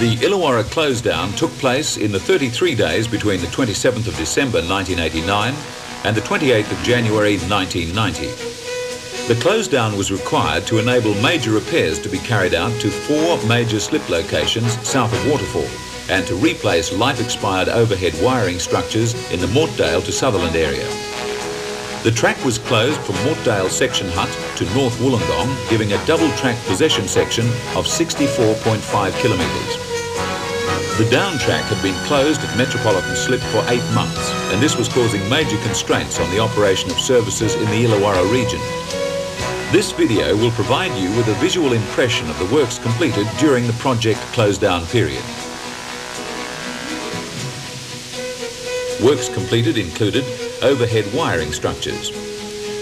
The Illawarra Closedown took place in the 33 days between the 27th of December 1989 and the 28th of January 1990. The Closedown was required to enable major repairs to be carried out to 4 major slip locations south of Waterfall and to replace life-expired overhead wiring structures in the Mortdale to Sutherland area. The track was closed from Mortdale Section Hut to North Wollongong, giving a double-track possession section of 64.5 kilometres. The down track had been closed at Metropolitan Slip for 8 months, and this was causing major constraints on the operation of services in the Illawarra region. This video will provide you with a visual impression of the works completed during the project close-down period. Works completed included overhead wiring structures.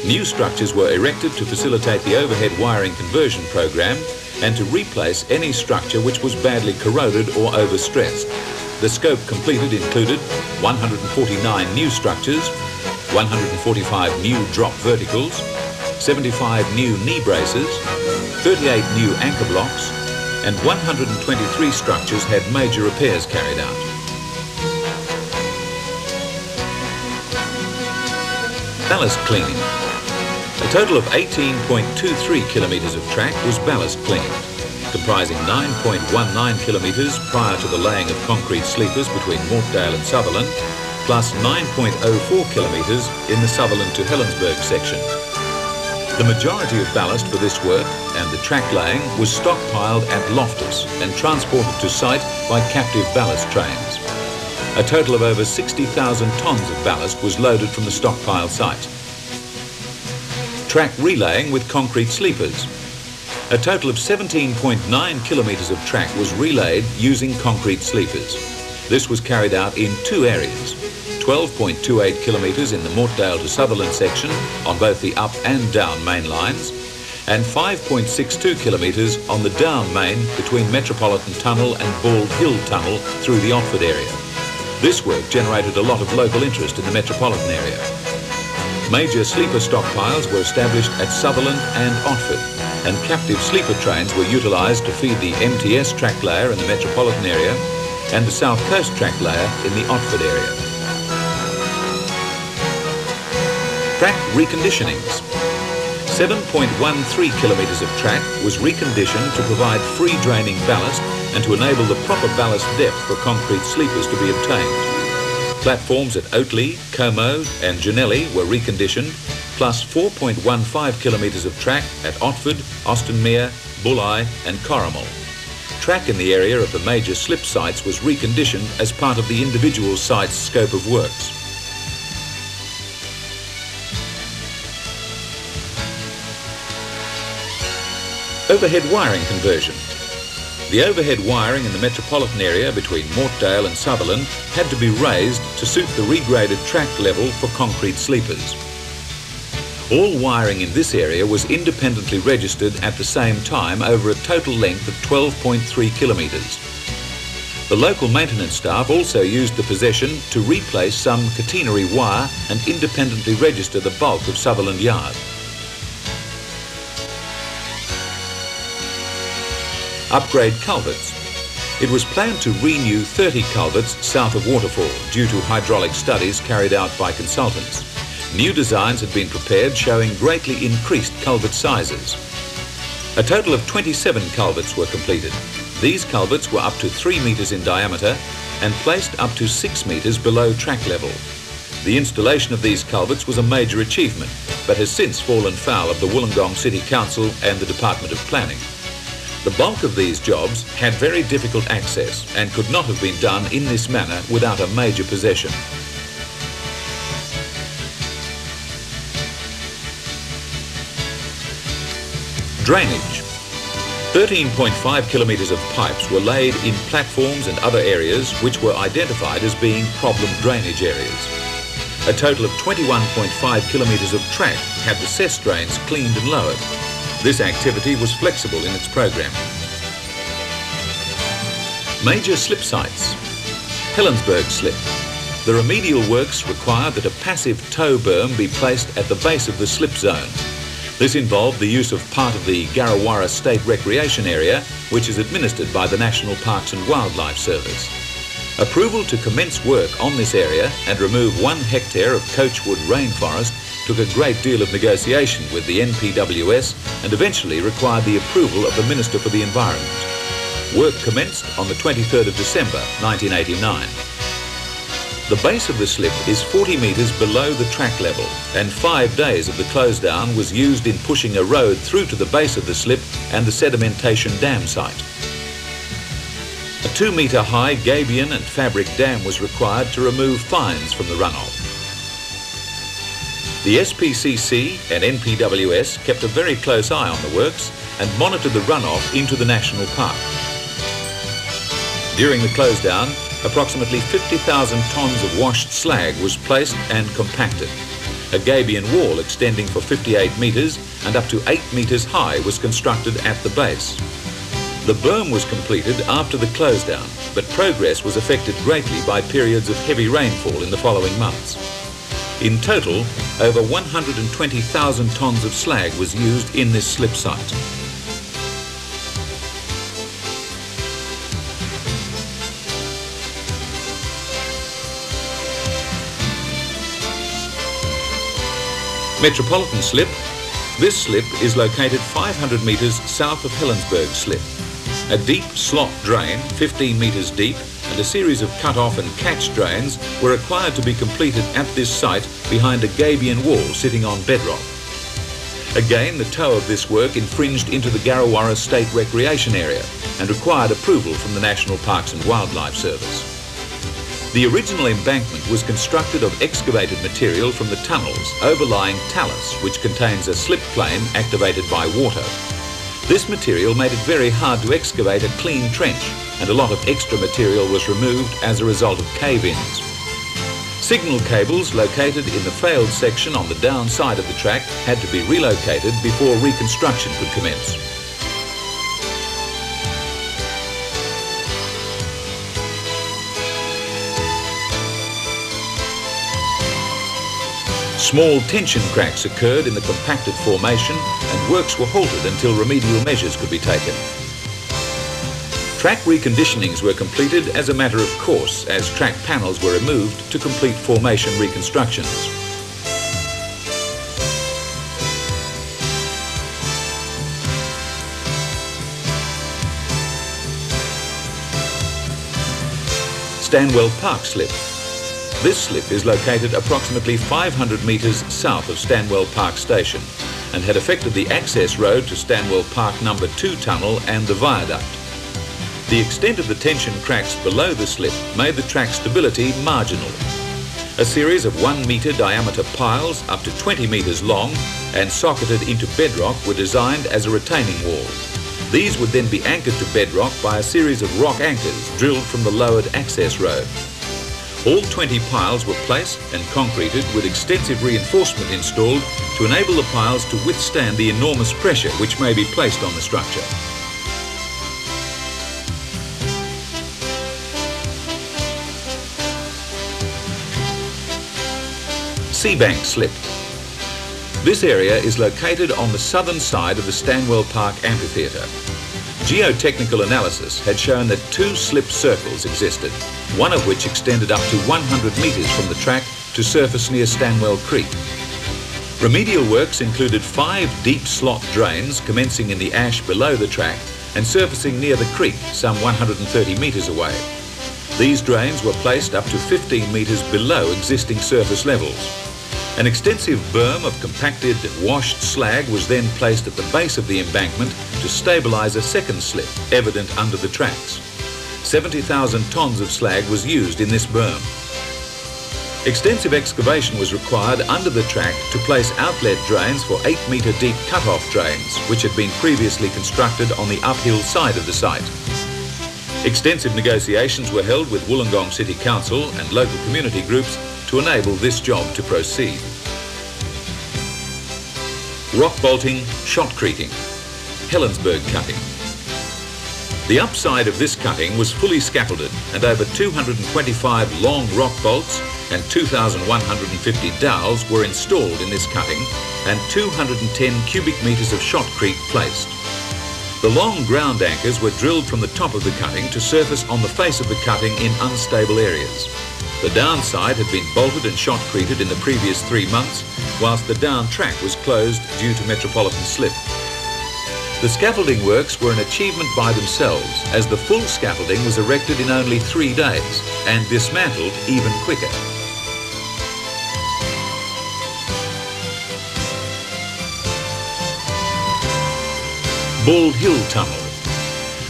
New structures were erected to facilitate the overhead wiring conversion program and to replace any structure which was badly corroded or overstressed. The scope completed included 149 new structures, 145 new drop verticals, 75 new knee braces, 38 new anchor blocks, and 123 structures had major repairs carried out. Ballast cleaning. A total of 18.23 kilometres of track was ballast cleaned, comprising 9.19 kilometres prior to the laying of concrete sleepers between Mortdale and Sutherland, plus 9.04 kilometres in the Sutherland to Helensburgh section. The majority of ballast for this work and the track laying was stockpiled at Loftus and transported to site by captive ballast trains. A total of over 60,000 tonnes of ballast was loaded from the stockpile site. Track relaying with concrete sleepers. A total of 17.9 kilometres of track was relayed using concrete sleepers. This was carried out in 2 areas. 12.28 kilometres in the Mortdale to Sutherland section on both the up and down main lines, and 5.62 kilometres on the down main between Metropolitan Tunnel and Bald Hill Tunnel through the Otford area. This work generated a lot of local interest in the metropolitan area. Major sleeper stockpiles were established at Sutherland and Otford, and captive sleeper trains were utilised to feed the MTS track layer in the metropolitan area and the South Coast track layer in the Otford area. Track reconditionings. 7.13 kilometres of track was reconditioned to provide free draining ballast and to enable the proper ballast depth for concrete sleepers to be obtained. Platforms at Oatley, Como and Janelli were reconditioned, plus 4.15 kilometres of track at Otford, Austinmere, Bulli and Corrimal. Track in the area of the major slip sites was reconditioned as part of the individual site's scope of works. Overhead wiring conversion. The overhead wiring in the metropolitan area between Mortdale and Sutherland had to be raised to suit the regraded track level for concrete sleepers. All wiring in this area was independently registered at the same time over a total length of 12.3 kilometres. The local maintenance staff also used the possession to replace some catenary wire and independently register the bulk of Sutherland Yard. Upgrade culverts. It was planned to renew 30 culverts south of Waterfall due to hydraulic studies carried out by consultants. New designs had been prepared showing greatly increased culvert sizes. A total of 27 culverts were completed. These culverts were up to 3 metres in diameter and placed up to 6 metres below track level. The installation of these culverts was a major achievement, but has since fallen foul of the Wollongong City Council and the Department of Planning. The bulk of these jobs had very difficult access and could not have been done in this manner without a major possession. Drainage. 13.5 kilometres of pipes were laid in platforms and other areas which were identified as being problem drainage areas. A total of 21.5 kilometres of track had the cess drains cleaned and lowered. This activity was flexible in its program. Major slip sites. Helensburgh Slip. The remedial works required that a passive tow berm be placed at the base of the slip zone. This involved the use of part of the Illawarra State Recreation Area, which is administered by the National Parks and Wildlife Service. Approval to commence work on this area and remove 1 hectare of coachwood rainforest took a great deal of negotiation with the NPWS and eventually required the approval of the Minister for the Environment. Work commenced on the 23rd of December 1989. The base of the slip is 40 metres below the track level, and 5 days of the Closedown was used in pushing a road through to the base of the slip and the sedimentation dam site. A 2-metre high gabion and fabric dam was required to remove fines from the runoff. The SPCC and NPWS kept a very close eye on the works and monitored the runoff into the national park. During the Closedown, approximately 50,000 tonnes of washed slag was placed and compacted. A gabion wall extending for 58 metres and up to 8 metres high was constructed at the base. The berm was completed after the Closedown, but progress was affected greatly by periods of heavy rainfall in the following months. In total, over 120,000 tonnes of slag was used in this slip site. Metropolitan Slip. This slip is located 500 metres south of Helensburgh Slip. A deep slot drain, 15 metres deep, and a series of cut-off and catch drains were required to be completed at this site behind a gabion wall sitting on bedrock. Again, the toe of this work infringed into the Illawarra State Recreation Area and required approval from the National Parks and Wildlife Service. The original embankment was constructed of excavated material from the tunnels overlying talus, which contains a slip plane activated by water. This material made it very hard to excavate a clean trench, and a lot of extra material was removed as a result of cave-ins. Signal cables located in the failed section on the downside of the track had to be relocated before reconstruction could commence. Small tension cracks occurred in the compacted formation and works were halted until remedial measures could be taken. Track reconditionings were completed as a matter of course as track panels were removed to complete formation reconstructions. Stanwell Park Slip. This slip is located approximately 500 metres south of Stanwell Park Station and had affected the access road to Stanwell Park No. 2 tunnel and the viaduct. The extent of the tension cracks below the slip made the track stability marginal. A series of 1 metre diameter piles up to 20 metres long and socketed into bedrock were designed as a retaining wall. These would then be anchored to bedrock by a series of rock anchors drilled from the lowered access road. All 20 piles were placed and concreted with extensive reinforcement installed to enable the piles to withstand the enormous pressure which may be placed on the structure. Seabank Slip. This area is located on the southern side of the Stanwell Park Amphitheatre. Geotechnical analysis had shown that 2 slip circles existed, one of which extended up to 100 metres from the track to surface near Stanwell Creek. Remedial works included 5 deep slot drains commencing in the ash below the track and surfacing near the creek some 130 metres away. These drains were placed up to 15 metres below existing surface levels. An extensive berm of compacted, washed slag was then placed at the base of the embankment to stabilise a second slip, evident under the tracks. 70,000 tonnes of slag was used in this berm. Extensive excavation was required under the track to place outlet drains for 8-metre deep cut-off drains, which had been previously constructed on the uphill side of the site. Extensive negotiations were held with Wollongong City Council and local community groups to enable this job to proceed. Rock bolting, shotcreting, Helensburgh cutting. The upside of this cutting was fully scaffolded, and over 225 long rock bolts and 2,150 dowels were installed in this cutting, and 210 cubic metres of shotcrete placed. The long ground anchors were drilled from the top of the cutting to surface on the face of the cutting in unstable areas. The downside had been bolted and shotcreted in the previous 3 months, whilst the down track was closed due to metropolitan slip. The scaffolding works were an achievement by themselves, as the full scaffolding was erected in only 3 days and dismantled even quicker. Bald Hill Tunnel.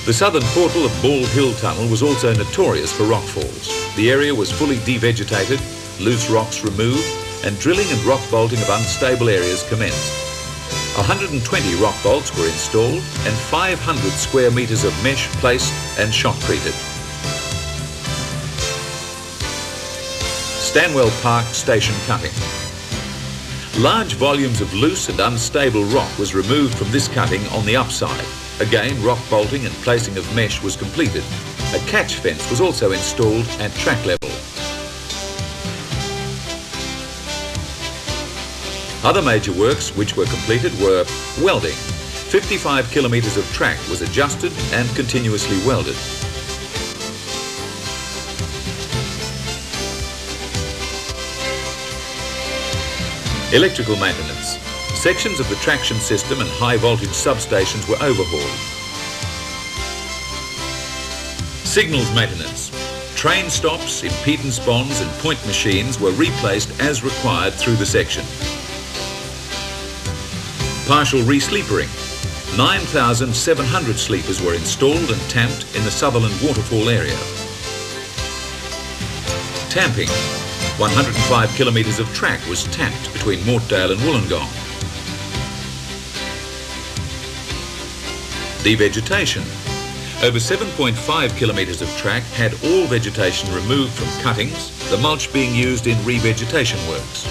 The southern portal of Bald Hill Tunnel was also notorious for rockfalls. The area was fully devegetated, loose rocks removed, and drilling and rock bolting of unstable areas commenced. 120 rock bolts were installed and 500 square metres of mesh placed and shotcreted. Stanwell Park Station Cutting. Large volumes of loose and unstable rock was removed from this cutting on the upside. Again, rock bolting and placing of mesh was completed. A catch fence was also installed at track level. Other major works which were completed were welding. 55 kilometres of track was adjusted and continuously welded. Electrical maintenance. Sections of the traction system and high voltage substations were overhauled. Signals maintenance. Train stops, impedance bonds and point machines were replaced as required through the section. Partial re-sleepering. 9,700 sleepers were installed and tamped in the Sutherland waterfall area. Tamping. 105 kilometres of track was tamped between Mortdale and Wollongong. Devegetation. Over 7.5 kilometres of track had all vegetation removed from cuttings, the mulch being used in revegetation works.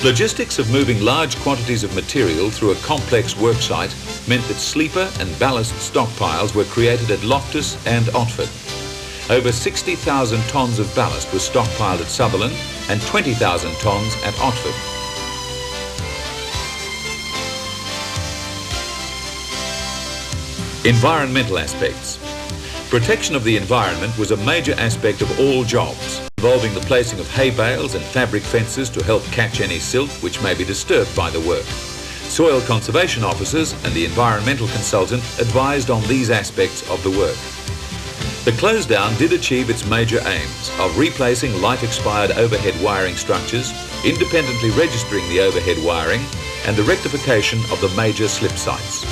Logistics of moving large quantities of material through a complex worksite meant that sleeper and ballast stockpiles were created at Loftus and Otford. Over 60,000 tonnes of ballast was stockpiled at Sutherland and 20,000 tonnes at Otford. Environmental aspects. Protection of the environment was a major aspect of all jobs, involving the placing of hay bales and fabric fences to help catch any silt which may be disturbed by the work. Soil conservation officers and the environmental consultant advised on these aspects of the work. The Closedown did achieve its major aims of replacing life-expired overhead wiring structures, independently registering the overhead wiring, and the rectification of the major slip sites.